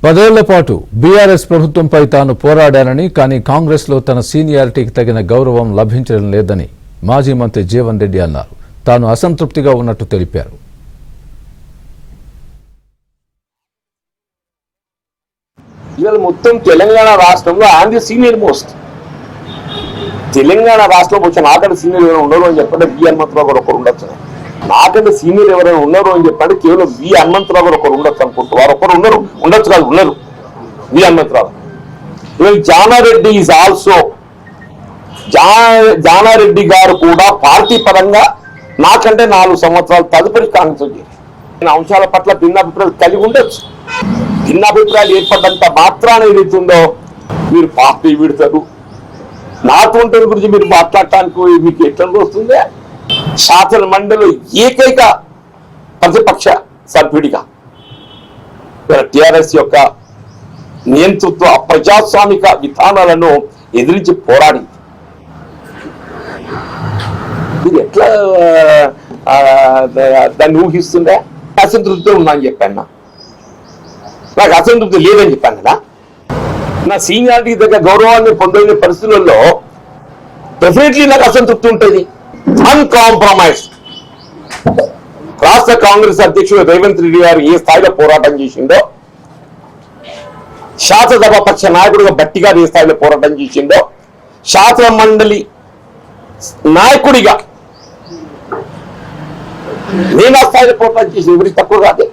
10 ఏళ్ల పాటు బీఆర్ఎస్ ప్రభుత్వంపై తాను పోరాడానని, కానీ కాంగ్రెస్లో తన సీనియారిటీకి తగిన గౌరవం లభించడం లేదని మాజీ మంత్రి జీవన్ రెడ్డి అన్నారు. తాను అసంతృప్తిగా ఉన్నట్టు తెలిపారు. ఇవాళ మొత్తం తెలంగాణ రాష్ట్రంలో ఆయన సీనియర్ మోస్ట్. తెలంగాణ రాష్ట్రంలో వచ్చి నాకంటే సీనియర్ ఎవరైనా ఉన్నారు అని చెప్పండి వి హనుమంతరావు గారు ఒకరు ఉండొచ్చు. నాకంటే సీనియర్ ఎవరైనా ఉన్నారు అని చెప్పండి కేవలం వి హనుమంతరావు గారు ఒకరు ఉండొచ్చు అనుకుంటూ వారు ఒకరు ఉండొచ్చు కాదు ఉన్నారు వి హనుమంతరావు. ఇవాళ జానారెడ్డి ఈజ్ ఆల్సో జానారెడ్డి గారు కూడా పార్టీ పరంగా నాకంటే 4 సంవత్సరాలు తదుపరి కాంగ్రెస్ అంశాల పట్ల భిన్నాభిప్రాయాలు కలిగి ఉండొచ్చు. భిన్నాభిప్రాయాలు ఏర్పడ్డంత మాత్రాన ఏదైతుందో మీరు పార్టీ విడతారు, నాతో గురించి మీరు మాట్లాడటానికి మీకు ఎట్లా వస్తుంది? శాసన మండలి ఏకైక ప్రతిపక్ష సభ్యుడిగా టిఆర్ఎస్ యొక్క నియంతృత్వ ప్రజాస్వామిక విధానాలను ఎదిరించి పోరాడింది. మీరు ఎట్లా దాన్ని ఊహిస్తుండే? అసంతృప్తితో ఉన్నా అని చెప్పాను. నాకు అసంతృప్తి లేదని చెప్పాను కదా. నా సీనియారిటీ దగ్గర గౌరవాన్ని పొందలేని పరిస్థితులలో డెఫినెట్లీ నాకు అసంతృప్తి ఉంటుంది. అన్కాంప్రమైజ్ రాష్ట్ర కాంగ్రెస్ అధ్యక్షుడు రేవంత్ రెడ్డి గారు ఏ స్థాయిలో పోరాటం చేసిండో, శాసనసభ పక్ష నాయకుడిగా బట్టి గారు ఏ స్థాయిలో పోరాటం చేసిండో, శాసన మండలి నాయకుడిగా నేను ఆ స్థాయిలో పోరాటం చేసి ఎవరికి తక్కువ కాదు.